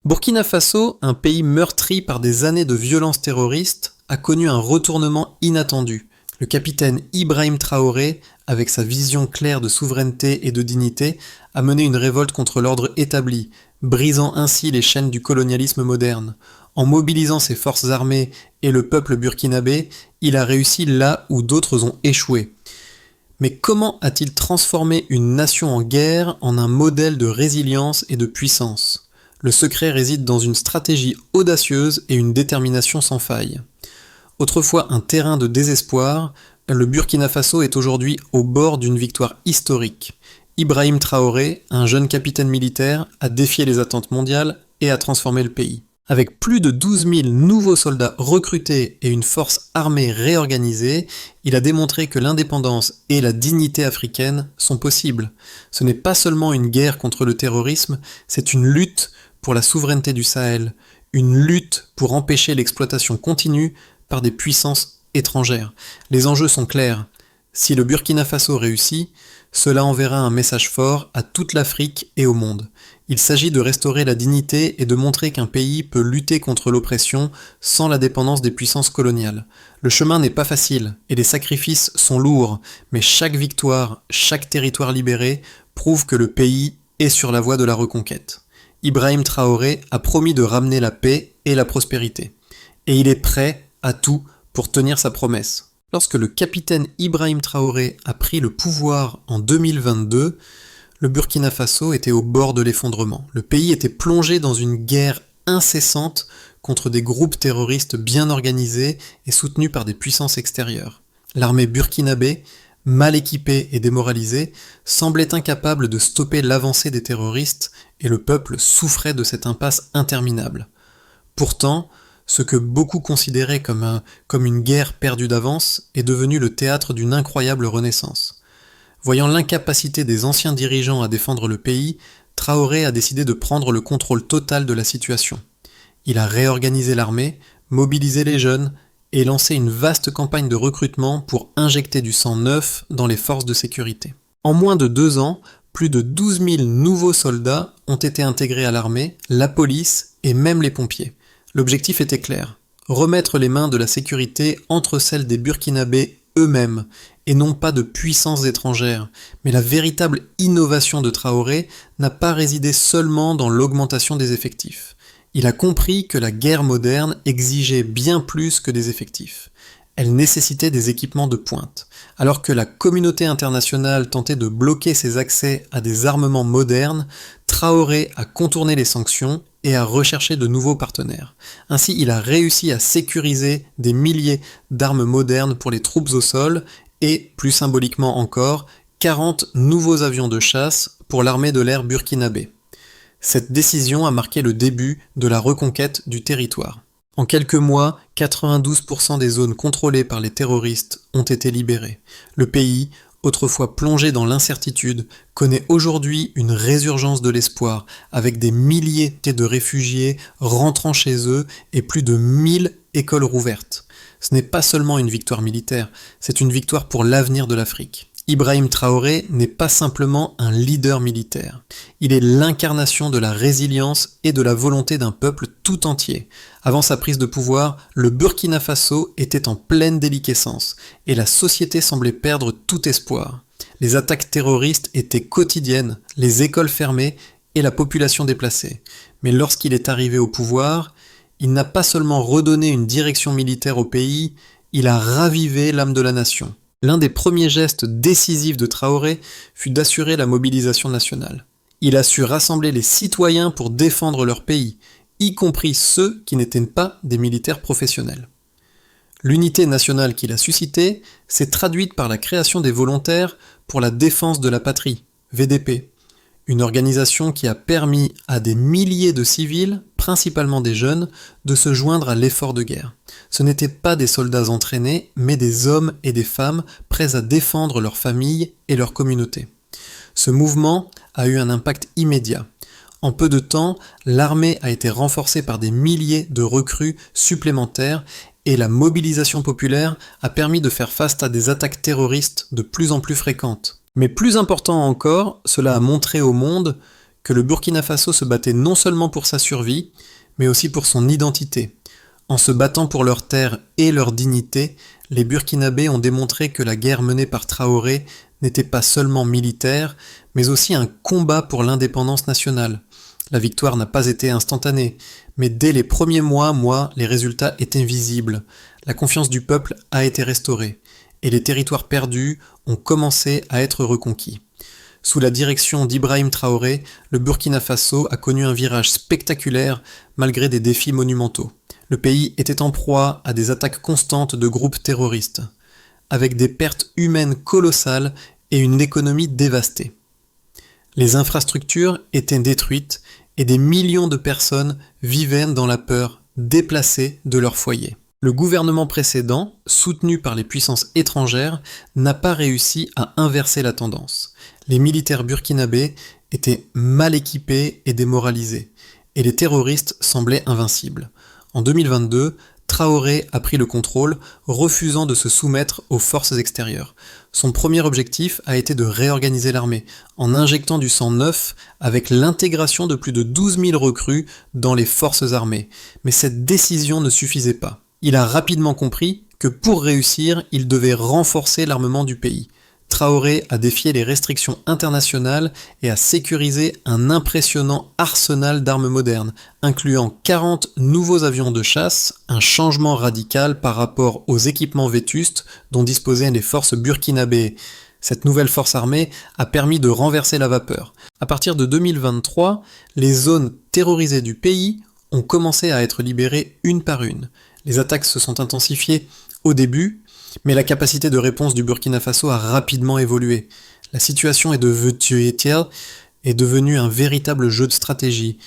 Burkina Faso, un pays meurtri par des années de violences terroristes, a connu un retournement inattendu. Le capitaine Ibrahim Traoré, avec sa vision claire de souveraineté et de dignité, a mené une révolte contre l'ordre établi, brisant ainsi les chaînes du colonialisme moderne. En mobilisant ses forces armées et le peuple burkinabé, il a réussi là où d'autres ont échoué. Mais comment a-t-il transformé une nation en guerre en un modèle de résilience et de puissance ? Le secret réside dans une stratégie audacieuse et une détermination sans faille. Autrefois un terrain de désespoir, le Burkina Faso est aujourd'hui au bord d'une victoire historique. Ibrahim Traoré, un jeune capitaine militaire, a défié les attentes mondiales et a transformé le pays. Avec plus de 12 000 nouveaux soldats recrutés et une force armée réorganisée, il a démontré que l'indépendance et la dignité africaine sont possibles. Ce n'est pas seulement une guerre contre le terrorisme, c'est une lutte pour la souveraineté du Sahel, une lutte pour empêcher l'exploitation continue par des puissances étrangères. Les enjeux sont clairs. Si le Burkina Faso réussit, cela enverra un message fort à toute l'Afrique et au monde. Il s'agit de restaurer la dignité et de montrer qu'un pays peut lutter contre l'oppression sans la dépendance des puissances coloniales. Le chemin n'est pas facile et les sacrifices sont lourds, mais chaque victoire, chaque territoire libéré prouve que le pays est sur la voie de la reconquête. Ibrahim Traoré a promis de ramener la paix et la prospérité. Et il est prêt à tout pour tenir sa promesse. Lorsque le capitaine Ibrahim Traoré a pris le pouvoir en 2022, le Burkina Faso était au bord de l'effondrement. Le pays était plongé dans une guerre incessante contre des groupes terroristes bien organisés et soutenus par des puissances extérieures. L'armée burkinabé, mal équipée et démoralisée, semblait incapable de stopper l'avancée des terroristes et le peuple souffrait de cette impasse interminable. Pourtant, ce que beaucoup considéraient comme une guerre perdue d'avance est devenu le théâtre d'une incroyable renaissance. Voyant l'incapacité des anciens dirigeants à défendre le pays, Traoré a décidé de prendre le contrôle total de la situation. Il a réorganisé l'armée, mobilisé les jeunes et lancé une vaste campagne de recrutement pour injecter du sang neuf dans les forces de sécurité. En moins de 2 ans, plus de 12 000 nouveaux soldats ont été intégrés à l'armée, la police et même les pompiers. L'objectif était clair, remettre les mains de la sécurité entre celles des Burkinabés eux-mêmes, et non pas de puissances étrangères. Mais la véritable innovation de Traoré n'a pas résidé seulement dans l'augmentation des effectifs. Il a compris que la guerre moderne exigeait bien plus que des effectifs. Elle nécessitait des équipements de pointe. Alors que la communauté internationale tentait de bloquer ses accès à des armements modernes, Traoré a contourné les sanctions et a recherché de nouveaux partenaires. Ainsi, il a réussi à sécuriser des milliers d'armes modernes pour les troupes au sol et, plus symboliquement encore, 40 nouveaux avions de chasse pour l'armée de l'air burkinabé. Cette décision a marqué le début de la reconquête du territoire. En quelques mois, 92% des zones contrôlées par les terroristes ont été libérées. Le pays, autrefois plongé dans l'incertitude, connaît aujourd'hui une résurgence de l'espoir, avec des milliers de réfugiés rentrant chez eux et plus de 1000 écoles rouvertes. Ce n'est pas seulement une victoire militaire, c'est une victoire pour l'avenir de l'Afrique. Ibrahim Traoré n'est pas simplement un leader militaire. Il est l'incarnation de la résilience et de la volonté d'un peuple tout entier. Avant sa prise de pouvoir, le Burkina Faso était en pleine déliquescence et la société semblait perdre tout espoir. Les attaques terroristes étaient quotidiennes, les écoles fermées et la population déplacée. Mais lorsqu'il est arrivé au pouvoir, il n'a pas seulement redonné une direction militaire au pays, il a ravivé l'âme de la nation. L'un des premiers gestes décisifs de Traoré fut d'assurer la mobilisation nationale. Il a su rassembler les citoyens pour défendre leur pays, y compris ceux qui n'étaient pas des militaires professionnels. L'unité nationale qu'il a suscitée s'est traduite par la création des volontaires pour la défense de la patrie, VDP, une organisation qui a permis à des milliers de civils, principalement des jeunes, de se joindre à l'effort de guerre. Ce n'étaient pas des soldats entraînés, mais des hommes et des femmes prêts à défendre leur famille et leur communauté. Ce mouvement a eu un impact immédiat. En peu de temps, l'armée a été renforcée par des milliers de recrues supplémentaires et la mobilisation populaire a permis de faire face à des attaques terroristes de plus en plus fréquentes. Mais plus important encore, cela a montré au monde que le Burkina Faso se battait non seulement pour sa survie, mais aussi pour son identité. En se battant pour leurs terres et leur dignité, les Burkinabés ont démontré que la guerre menée par Traoré n'était pas seulement militaire, mais aussi un combat pour l'indépendance nationale. La victoire n'a pas été instantanée, mais dès les premiers mois, les résultats étaient visibles. La confiance du peuple a été restaurée, et les territoires perdus ont commencé à être reconquis. Sous la direction d'Ibrahim Traoré, le Burkina Faso a connu un virage spectaculaire malgré des défis monumentaux. Le pays était en proie à des attaques constantes de groupes terroristes, avec des pertes humaines colossales et une économie dévastée. Les infrastructures étaient détruites et des millions de personnes vivaient dans la peur, déplacées de leur foyer. Le gouvernement précédent, soutenu par les puissances étrangères, n'a pas réussi à inverser la tendance. Les militaires burkinabés étaient mal équipés et démoralisés, et les terroristes semblaient invincibles. En 2022, Traoré a pris le contrôle, refusant de se soumettre aux forces extérieures. Son premier objectif a été de réorganiser l'armée, en injectant du sang neuf avec l'intégration de plus de 12 000 recrues dans les forces armées. Mais cette décision ne suffisait pas. Il a rapidement compris que pour réussir, il devait renforcer l'armement du pays. Traoré a défié les restrictions internationales et a sécurisé un impressionnant arsenal d'armes modernes, incluant 40 nouveaux avions de chasse, un changement radical par rapport aux équipements vétustes dont disposaient les forces burkinabées. Cette nouvelle force armée a permis de renverser la vapeur. À partir de 2023, les zones terrorisées du pays ont commencé à être libérées une par une. Les attaques se sont intensifiées au début, mais la capacité de réponse du Burkina Faso a rapidement évolué. La situation est devenue un véritable jeu de stratégie,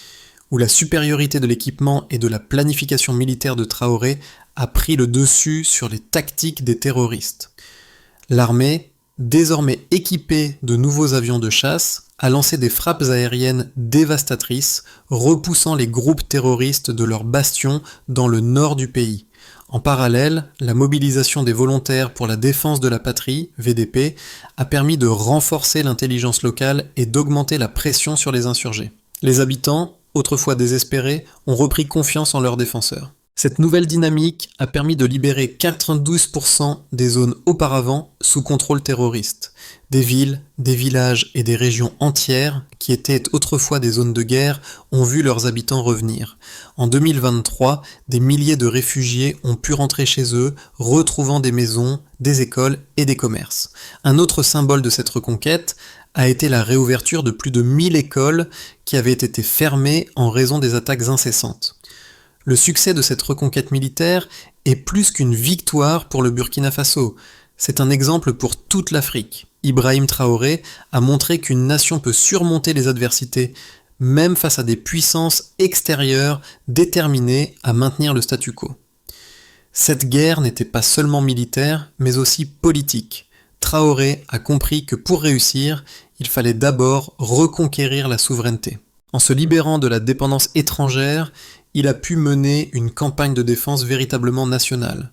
où la supériorité de l'équipement et de la planification militaire de Traoré a pris le dessus sur les tactiques des terroristes. L'armée, désormais équipée de nouveaux avions de chasse, a lancé des frappes aériennes dévastatrices, repoussant les groupes terroristes de leurs bastions dans le nord du pays. En parallèle, la mobilisation des volontaires pour la défense de la patrie, VDP, a permis de renforcer l'intelligence locale et d'augmenter la pression sur les insurgés. Les habitants, autrefois désespérés, ont repris confiance en leurs défenseurs. Cette nouvelle dynamique a permis de libérer 92% des zones auparavant sous contrôle terroriste. Des villes, des villages et des régions entières, qui étaient autrefois des zones de guerre, ont vu leurs habitants revenir. En 2023, des milliers de réfugiés ont pu rentrer chez eux, retrouvant des maisons, des écoles et des commerces. Un autre symbole de cette reconquête a été la réouverture de plus de 1000 écoles qui avaient été fermées en raison des attaques incessantes. Le succès de cette reconquête militaire est plus qu'une victoire pour le Burkina Faso. C'est un exemple pour toute l'Afrique. Ibrahim Traoré a montré qu'une nation peut surmonter les adversités, même face à des puissances extérieures déterminées à maintenir le statu quo. Cette guerre n'était pas seulement militaire, mais aussi politique. Traoré a compris que pour réussir, il fallait d'abord reconquérir la souveraineté. En se libérant de la dépendance étrangère, il a pu mener une campagne de défense véritablement nationale.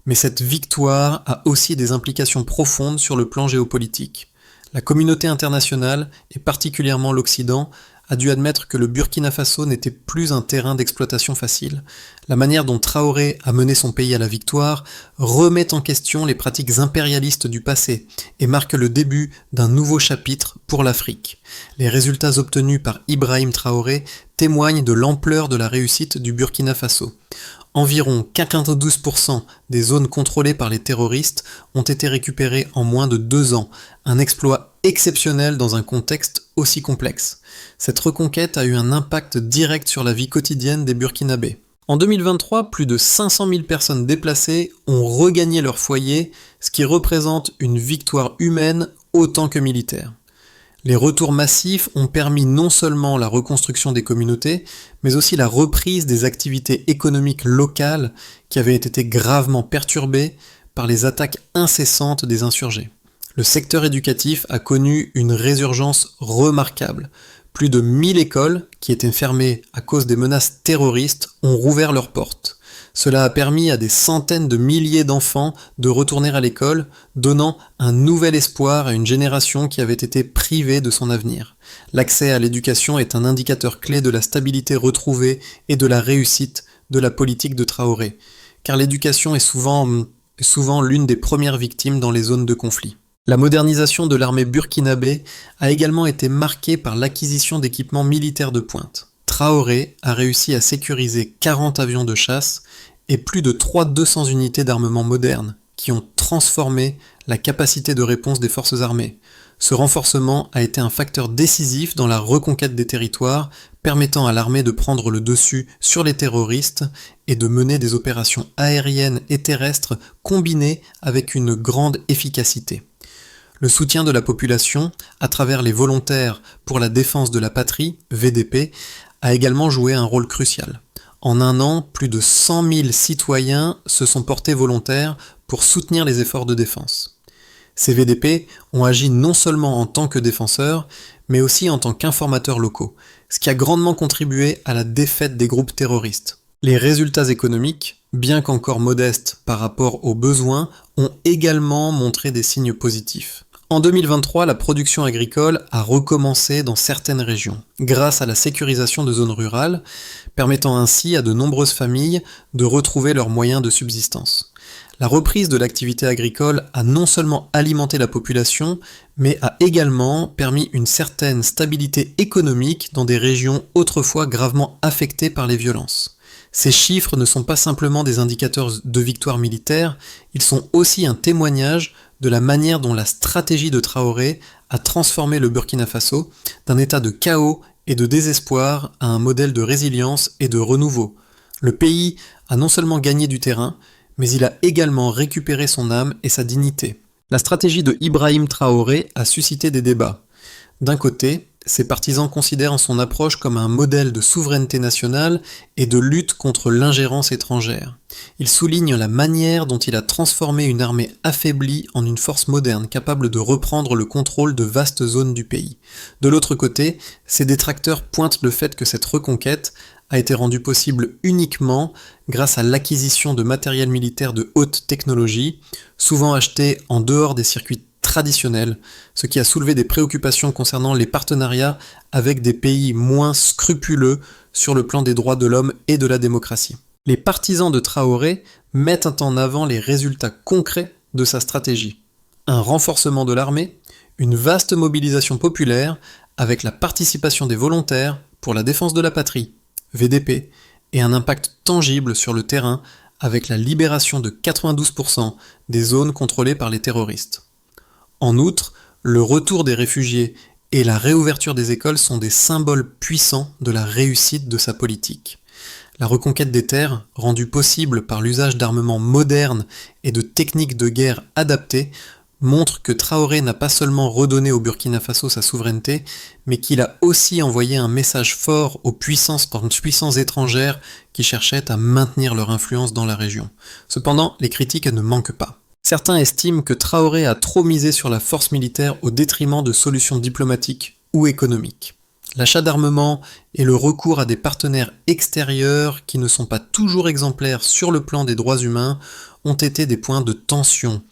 Mais cette victoire a aussi des implications profondes sur le plan géopolitique. La communauté internationale, et particulièrement l'Occident, a dû admettre que le Burkina Faso n'était plus un terrain d'exploitation facile. La manière dont Traoré a mené son pays à la victoire remet en question les pratiques impérialistes du passé et marque le début d'un nouveau chapitre pour l'Afrique. Les résultats obtenus par Ibrahim Traoré témoignent de l'ampleur de la réussite du Burkina Faso. Environ 92% des zones contrôlées par les terroristes ont été récupérées en moins de 2 ans, un exploit exceptionnel dans un contexte aussi complexe. Cette reconquête a eu un impact direct sur la vie quotidienne des Burkinabés. En 2023, plus de 500 000 personnes déplacées ont regagné leur foyer, ce qui représente une victoire humaine autant que militaire. Les retours massifs ont permis non seulement la reconstruction des communautés, mais aussi la reprise des activités économiques locales qui avaient été gravement perturbées par les attaques incessantes des insurgés. Le secteur éducatif a connu une résurgence remarquable. Plus de 1000 écoles, qui étaient fermées à cause des menaces terroristes, ont rouvert leurs portes. Cela a permis à des centaines de milliers d'enfants de retourner à l'école, donnant un nouvel espoir à une génération qui avait été privée de son avenir. L'accès à l'éducation est un indicateur clé de la stabilité retrouvée et de la réussite de la politique de Traoré, car l'éducation est souvent l'une des premières victimes dans les zones de conflit. La modernisation de l'armée burkinabé a également été marquée par l'acquisition d'équipements militaires de pointe. Traoré a réussi à sécuriser 40 avions de chasse et plus de 200 unités d'armement modernes qui ont transformé la capacité de réponse des forces armées. Ce renforcement a été un facteur décisif dans la reconquête des territoires, permettant à l'armée de prendre le dessus sur les terroristes et de mener des opérations aériennes et terrestres combinées avec une grande efficacité. Le soutien de la population, à travers les volontaires pour la défense de la patrie, VDP, a également joué un rôle crucial. En un an, plus de 100 000 citoyens se sont portés volontaires pour soutenir les efforts de défense. Ces VDP ont agi non seulement en tant que défenseurs, mais aussi en tant qu'informateurs locaux, ce qui a grandement contribué à la défaite des groupes terroristes. Les résultats économiques, bien qu'encore modestes par rapport aux besoins, ont également montré des signes positifs. En 2023, la production agricole a recommencé dans certaines régions, grâce à la sécurisation de zones rurales, permettant ainsi à de nombreuses familles de retrouver leurs moyens de subsistance. La reprise de l'activité agricole a non seulement alimenté la population, mais a également permis une certaine stabilité économique dans des régions autrefois gravement affectées par les violences. Ces chiffres ne sont pas simplement des indicateurs de victoire militaire, ils sont aussi un témoignage de la manière dont la stratégie de Traoré a transformé le Burkina Faso d'un état de chaos et de désespoir à un modèle de résilience et de renouveau. Le pays a non seulement gagné du terrain, mais il a également récupéré son âme et sa dignité. La stratégie de Ibrahim Traoré a suscité des débats. D'un côté, ses partisans considèrent son approche comme un modèle de souveraineté nationale et de lutte contre l'ingérence étrangère. Ils soulignent la manière dont il a transformé une armée affaiblie en une force moderne capable de reprendre le contrôle de vastes zones du pays. De l'autre côté, ses détracteurs pointent le fait que cette reconquête a été rendue possible uniquement grâce à l'acquisition de matériel militaire de haute technologie, souvent acheté en dehors des circuits traditionnels, ce qui a soulevé des préoccupations concernant les partenariats avec des pays moins scrupuleux sur le plan des droits de l'homme et de la démocratie. Les partisans de Traoré mettent en avant les résultats concrets de sa stratégie. Un renforcement de l'armée, une vaste mobilisation populaire avec la participation des volontaires pour la défense de la patrie, VDP, et un impact tangible sur le terrain avec la libération de 92% des zones contrôlées par les terroristes. En outre, le retour des réfugiés et la réouverture des écoles sont des symboles puissants de la réussite de sa politique. La reconquête des terres, rendue possible par l'usage d'armements modernes et de techniques de guerre adaptées, montre que Traoré n'a pas seulement redonné au Burkina Faso sa souveraineté, mais qu'il a aussi envoyé un message fort aux puissances étrangères qui cherchaient à maintenir leur influence dans la région. Cependant, les critiques ne manquent pas. Certains estiment que Traoré a trop misé sur la force militaire au détriment de solutions diplomatiques ou économiques. L'achat d'armement et le recours à des partenaires extérieurs qui ne sont pas toujours exemplaires sur le plan des droits humains ont été des points de tension.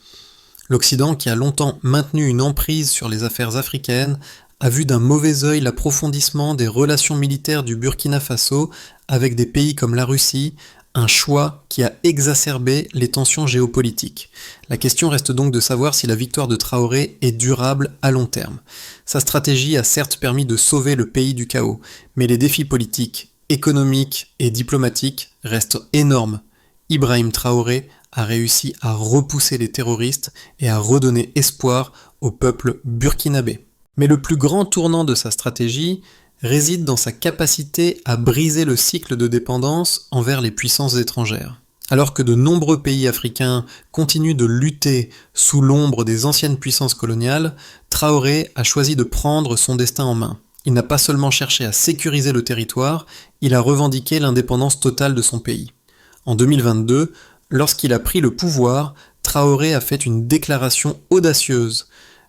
L'Occident, qui a longtemps maintenu une emprise sur les affaires africaines, a vu d'un mauvais œil l'approfondissement des relations militaires du Burkina Faso avec des pays comme la Russie, un choix qui a exacerbé les tensions géopolitiques. La question reste donc de savoir si la victoire de Traoré est durable à long terme. Sa stratégie a certes permis de sauver le pays du chaos, mais les défis politiques, économiques et diplomatiques restent énormes. Ibrahim Traoré a réussi à repousser les terroristes et à redonner espoir au peuple burkinabé. Mais le plus grand tournant de sa stratégie réside dans sa capacité à briser le cycle de dépendance envers les puissances étrangères. Alors que de nombreux pays africains continuent de lutter sous l'ombre des anciennes puissances coloniales, Traoré a choisi de prendre son destin en main. Il n'a pas seulement cherché à sécuriser le territoire, il a revendiqué l'indépendance totale de son pays. En 2022, lorsqu'il a pris le pouvoir, Traoré a fait une déclaration audacieuse.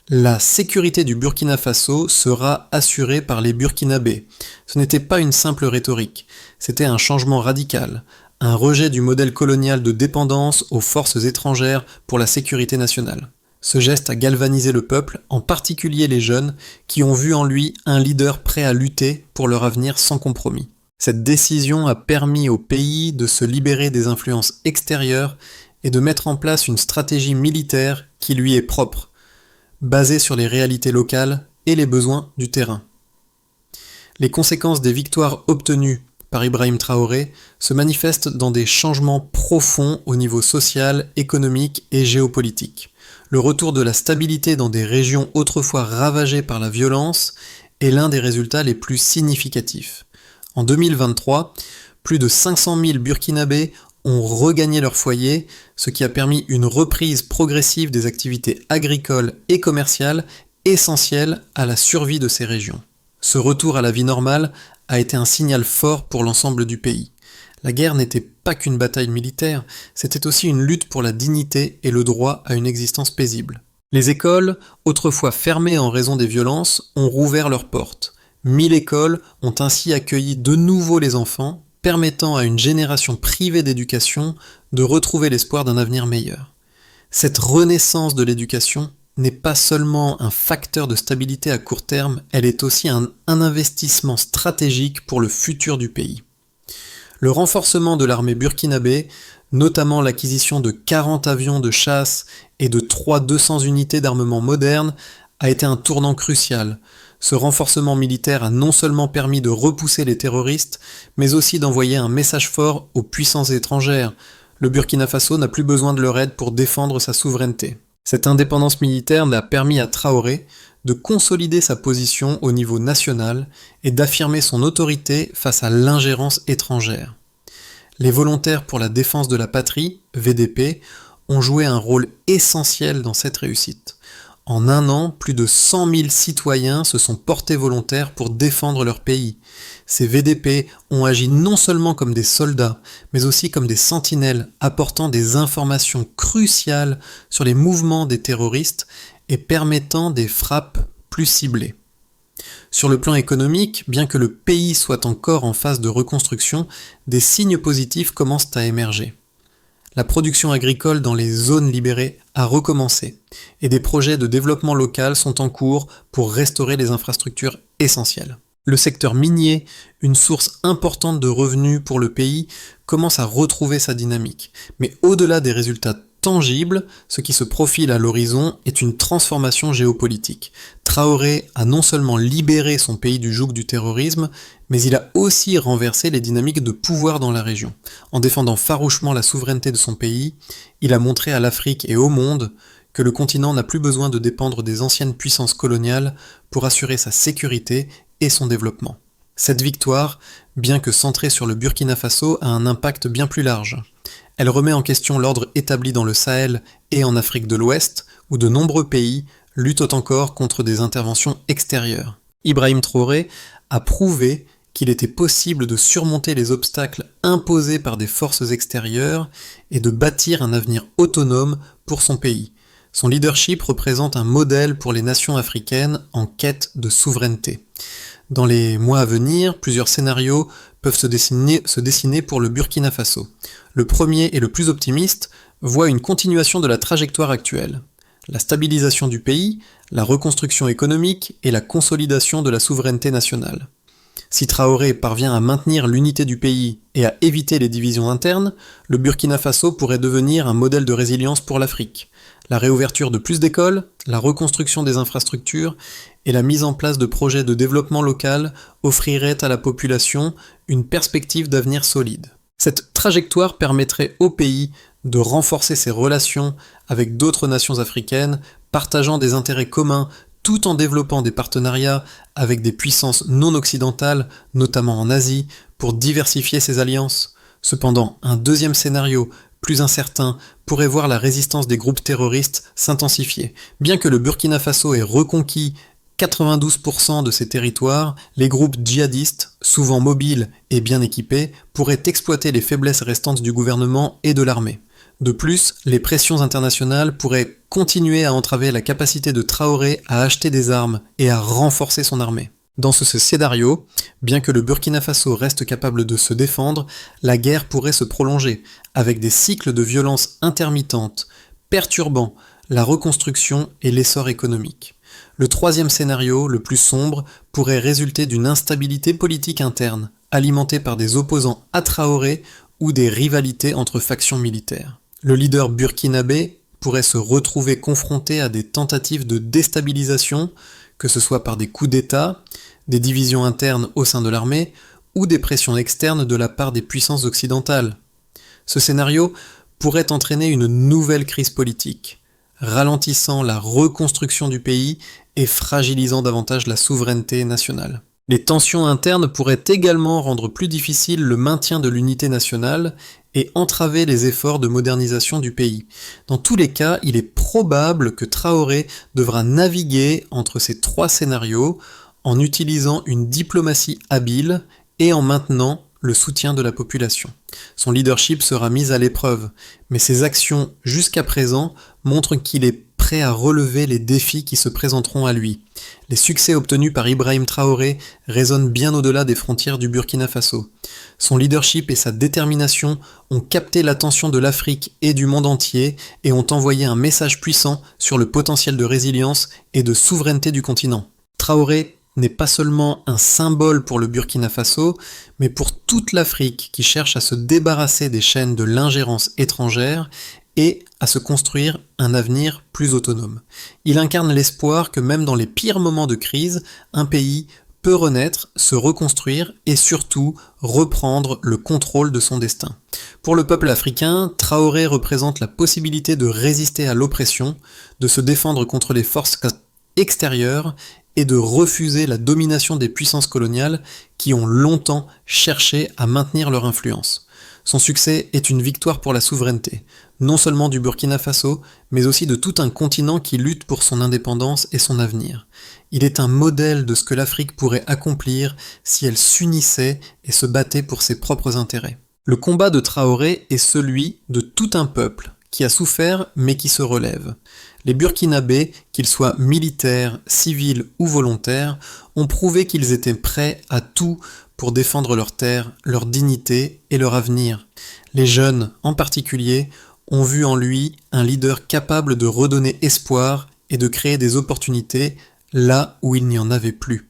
La sécurité du Burkina Faso sera assurée par les Burkinabés. Ce n'était pas une simple rhétorique, c'était un changement radical, un rejet du modèle colonial de dépendance aux forces étrangères pour la sécurité nationale. Ce geste a galvanisé le peuple, en particulier les jeunes, qui ont vu en lui un leader prêt à lutter pour leur avenir sans compromis. Cette décision a permis au pays de se libérer des influences extérieures et de mettre en place une stratégie militaire qui lui est propre, basée sur les réalités locales et les besoins du terrain. Les conséquences des victoires obtenues par Ibrahim Traoré se manifestent dans des changements profonds au niveau social, économique et géopolitique. Le retour de la stabilité dans des régions autrefois ravagées par la violence est l'un des résultats les plus significatifs. En 2023, plus de 500 000 Burkinabés ont regagné leur foyer, ce qui a permis une reprise progressive des activités agricoles et commerciales essentielles à la survie de ces régions. Ce retour à la vie normale a été un signal fort pour l'ensemble du pays. La guerre n'était pas qu'une bataille militaire, c'était aussi une lutte pour la dignité et le droit à une existence paisible. Les écoles, autrefois fermées en raison des violences, ont rouvert leurs portes. 1000 écoles ont ainsi accueilli de nouveau les enfants, permettant à une génération privée d'éducation de retrouver l'espoir d'un avenir meilleur. Cette renaissance de l'éducation n'est pas seulement un facteur de stabilité à court terme, elle est aussi un investissement stratégique pour le futur du pays. Le renforcement de l'armée burkinabé, notamment l'acquisition de 40 avions de chasse et de 200 unités d'armement moderne, a été un tournant crucial. Ce renforcement militaire a non seulement permis de repousser les terroristes, mais aussi d'envoyer un message fort aux puissances étrangères. Le Burkina Faso n'a plus besoin de leur aide pour défendre sa souveraineté. Cette indépendance militaire a permis à Traoré de consolider sa position au niveau national et d'affirmer son autorité face à l'ingérence étrangère. Les volontaires pour la défense de la patrie, VDP, ont joué un rôle essentiel dans cette réussite. En un an, plus de 100 000 citoyens se sont portés volontaires pour défendre leur pays. Ces VDP ont agi non seulement comme des soldats, mais aussi comme des sentinelles, apportant des informations cruciales sur les mouvements des terroristes et permettant des frappes plus ciblées. Sur le plan économique, bien que le pays soit encore en phase de reconstruction, des signes positifs commencent à émerger. La production agricole dans les zones libérées a recommencé et des projets de développement local sont en cours pour restaurer les infrastructures essentielles. Le secteur minier, une source importante de revenus pour le pays, commence à retrouver sa dynamique. Mais au-delà des résultats tangible, ce qui se profile à l'horizon est une transformation géopolitique. Traoré a non seulement libéré son pays du joug du terrorisme, mais il a aussi renversé les dynamiques de pouvoir dans la région. En défendant farouchement la souveraineté de son pays, il a montré à l'Afrique et au monde que le continent n'a plus besoin de dépendre des anciennes puissances coloniales pour assurer sa sécurité et son développement. Cette victoire, bien que centrée sur le Burkina Faso, a un impact bien plus large. Elle remet en question l'ordre établi dans le Sahel et en Afrique de l'Ouest, où de nombreux pays luttent encore contre des interventions extérieures. Ibrahim Traoré a prouvé qu'il était possible de surmonter les obstacles imposés par des forces extérieures et de bâtir un avenir autonome pour son pays. Son leadership représente un modèle pour les nations africaines en quête de souveraineté. Dans les mois à venir, plusieurs scénarios peuvent se dessiner pour le Burkina Faso. Le premier et le plus optimiste voit une continuation de la trajectoire actuelle. La stabilisation du pays, la reconstruction économique et la consolidation de la souveraineté nationale. Si Traoré parvient à maintenir l'unité du pays et à éviter les divisions internes, le Burkina Faso pourrait devenir un modèle de résilience pour l'Afrique. La réouverture de plus d'écoles, la reconstruction des infrastructures et la mise en place de projets de développement local offriraient à la population une perspective d'avenir solide. Cette trajectoire permettrait au pays de renforcer ses relations avec d'autres nations africaines, partageant des intérêts communs tout en développant des partenariats avec des puissances non occidentales, notamment en Asie, pour diversifier ses alliances. Cependant, un deuxième scénario, plus incertain, pourrait voir la résistance des groupes terroristes s'intensifier. Bien que le Burkina Faso ait reconquis 92% de ses territoires, les groupes djihadistes, souvent mobiles et bien équipés, pourraient exploiter les faiblesses restantes du gouvernement et de l'armée. De plus, les pressions internationales pourraient continuer à entraver la capacité de Traoré à acheter des armes et à renforcer son armée. Dans ce scénario, bien que le Burkina Faso reste capable de se défendre, la guerre pourrait se prolonger, avec des cycles de violence intermittentes, perturbant la reconstruction et l'essor économique. Le troisième scénario, le plus sombre, pourrait résulter d'une instabilité politique interne, alimentée par des opposants à Traoré ou des rivalités entre factions militaires. Le leader burkinabé pourrait se retrouver confronté à des tentatives de déstabilisation, que ce soit par des coups d'État, des divisions internes au sein de l'armée, ou des pressions externes de la part des puissances occidentales. Ce scénario pourrait entraîner une nouvelle crise politique, ralentissant la reconstruction du pays et fragilisant davantage la souveraineté nationale. Les tensions internes pourraient également rendre plus difficile le maintien de l'unité nationale et entraver les efforts de modernisation du pays. Dans tous les cas, il est probable que Traoré devra naviguer entre ces trois scénarios en utilisant une diplomatie habile et en maintenant le soutien de la population. Son leadership sera mis à l'épreuve, mais ses actions jusqu'à présent montrent qu'il est prêt à relever les défis qui se présenteront à lui. Les succès obtenus par Ibrahim Traoré résonnent bien au-delà des frontières du Burkina Faso. Son leadership et sa détermination ont capté l'attention de l'Afrique et du monde entier et ont envoyé un message puissant sur le potentiel de résilience et de souveraineté du continent. Traoré n'est pas seulement un symbole pour le Burkina Faso, mais pour toute l'Afrique qui cherche à se débarrasser des chaînes de l'ingérence étrangère et à se construire un avenir plus autonome. Il incarne l'espoir que même dans les pires moments de crise, un pays peut renaître, se reconstruire et surtout reprendre le contrôle de son destin. Pour le peuple africain, Traoré représente la possibilité de résister à l'oppression, de se défendre contre les forces extérieures et de refuser la domination des puissances coloniales qui ont longtemps cherché à maintenir leur influence. Son succès est une victoire pour la souveraineté, non seulement du Burkina Faso, mais aussi de tout un continent qui lutte pour son indépendance et son avenir. Il est un modèle de ce que l'Afrique pourrait accomplir si elle s'unissait et se battait pour ses propres intérêts. Le combat de Traoré est celui de tout un peuple qui a souffert mais qui se relève. Les Burkinabés, qu'ils soient militaires, civils ou volontaires, ont prouvé qu'ils étaient prêts à tout pour défendre leurs terres, leur dignité et leur avenir. Les jeunes, en particulier, ont vu en lui un leader capable de redonner espoir et de créer des opportunités là où il n'y en avait plus.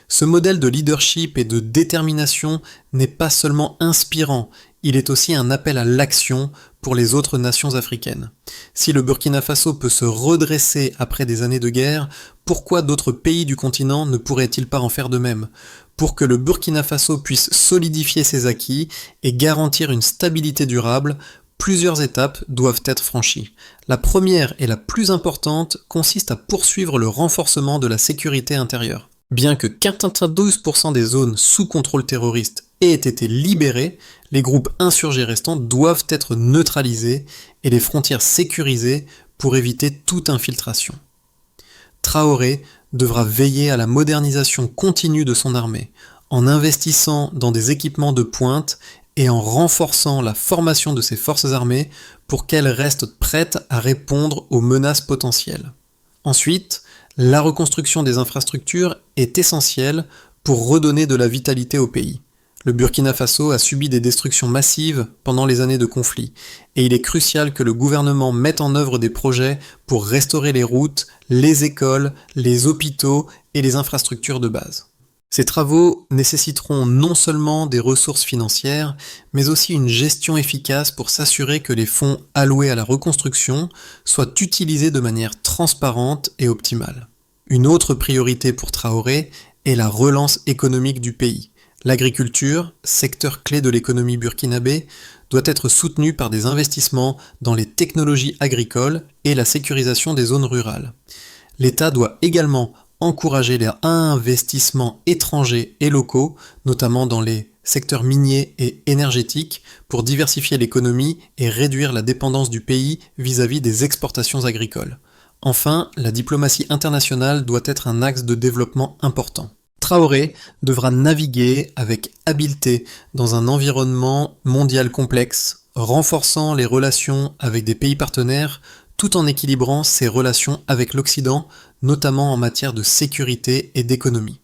Ce modèle de leadership et de détermination n'est pas seulement inspirant, il est aussi un appel à l'action pour les autres nations africaines. Si le Burkina Faso peut se redresser après des années de guerre, pourquoi d'autres pays du continent ne pourraient-ils pas en faire de même ? Pour que le Burkina Faso puisse solidifier ses acquis et garantir une stabilité durable, plusieurs étapes doivent être franchies. La première et la plus importante consiste à poursuivre le renforcement de la sécurité intérieure. Bien que 92% des zones sous contrôle terroriste aient été libérées, les groupes insurgés restants doivent être neutralisés et les frontières sécurisées pour éviter toute infiltration. Traoré devra veiller à la modernisation continue de son armée, en investissant dans des équipements de pointe et en renforçant la formation de ses forces armées pour qu'elles restent prêtes à répondre aux menaces potentielles. Ensuite, la reconstruction des infrastructures est essentielle pour redonner de la vitalité au pays. Le Burkina Faso a subi des destructions massives pendant les années de conflit, et il est crucial que le gouvernement mette en œuvre des projets pour restaurer les routes, les écoles, les hôpitaux et les infrastructures de base. Ces travaux nécessiteront non seulement des ressources financières, mais aussi une gestion efficace pour s'assurer que les fonds alloués à la reconstruction soient utilisés de manière transparente et optimale. Une autre priorité pour Traoré est la relance économique du pays. L'agriculture, secteur clé de l'économie burkinabé, doit être soutenue par des investissements dans les technologies agricoles et la sécurisation des zones rurales. L'État doit également encourager les investissements étrangers et locaux, notamment dans les secteurs miniers et énergétiques, pour diversifier l'économie et réduire la dépendance du pays vis-à-vis des exportations agricoles. Enfin, la diplomatie internationale doit être un axe de développement important. Traoré devra naviguer avec habileté dans un environnement mondial complexe, renforçant les relations avec des pays partenaires tout en équilibrant ses relations avec l'Occident, notamment en matière de sécurité et d'économie.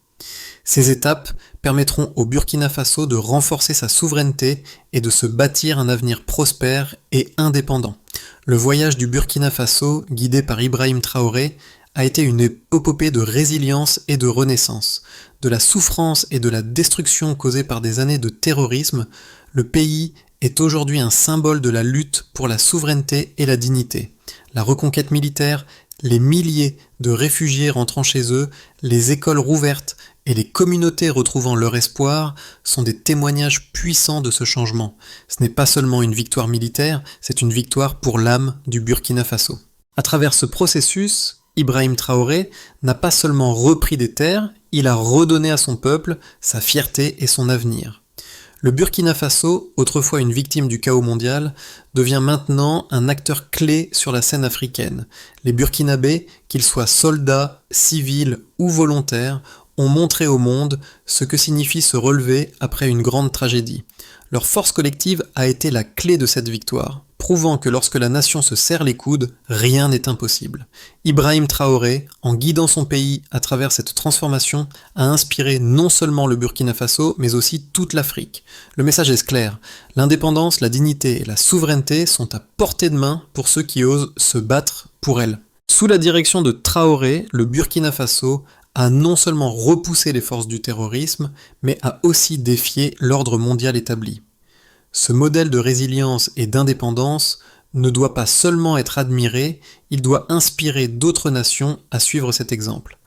Ces étapes permettront au Burkina Faso de renforcer sa souveraineté et de se bâtir un avenir prospère et indépendant. Le voyage du Burkina Faso, guidé par Ibrahim Traoré, a été une épopée de résilience et de renaissance. De la souffrance et de la destruction causée par des années de terrorisme, le pays est aujourd'hui un symbole de la lutte pour la souveraineté et la dignité. La reconquête militaire, les milliers de réfugiés rentrant chez eux, les écoles rouvertes et les communautés retrouvant leur espoir sont des témoignages puissants de ce changement. Ce n'est pas seulement une victoire militaire, c'est une victoire pour l'âme du Burkina Faso. À travers ce processus, Ibrahim Traoré n'a pas seulement repris des terres, il a redonné à son peuple sa fierté et son avenir. Le Burkina Faso, autrefois une victime du chaos mondial, devient maintenant un acteur clé sur la scène africaine. Les Burkinabés, qu'ils soient soldats, civils ou volontaires, ont montré au monde ce que signifie se relever après une grande tragédie. Leur force collective a été la clé de cette victoire, prouvant que lorsque la nation se serre les coudes, rien n'est impossible. Ibrahim Traoré, en guidant son pays à travers cette transformation, a inspiré non seulement le Burkina Faso, mais aussi toute l'Afrique. Le message est clair, l'indépendance, la dignité et la souveraineté sont à portée de main pour ceux qui osent se battre pour elles. Sous la direction de Traoré, le Burkina Faso a non seulement repoussé les forces du terrorisme, mais a aussi défié l'ordre mondial établi. Ce modèle de résilience et d'indépendance ne doit pas seulement être admiré, il doit inspirer d'autres nations à suivre cet exemple.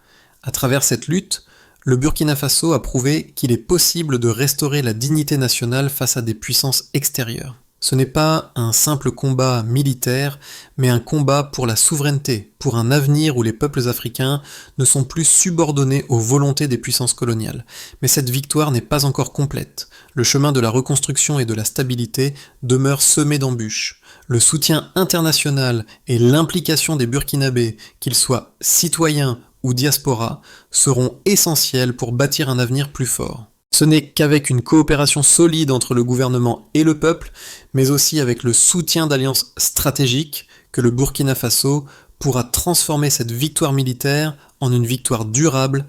À travers cette lutte, le Burkina Faso a prouvé qu'il est possible de restaurer la dignité nationale face à des puissances extérieures. Ce n'est pas un simple combat militaire, mais un combat pour la souveraineté, pour un avenir où les peuples africains ne sont plus subordonnés aux volontés des puissances coloniales. Mais cette victoire n'est pas encore complète. Le chemin de la reconstruction et de la stabilité demeure semé d'embûches. Le soutien international et l'implication des Burkinabés, qu'ils soient citoyens ou diaspora, seront essentiels pour bâtir un avenir plus fort. Ce n'est qu'avec une coopération solide entre le gouvernement et le peuple, mais aussi avec le soutien d'alliances stratégiques, que le Burkina Faso pourra transformer cette victoire militaire en une victoire durable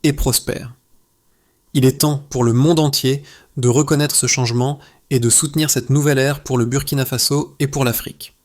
et prospère. Il est temps pour le monde entier de reconnaître ce changement et de soutenir cette nouvelle ère pour le Burkina Faso et pour l'Afrique.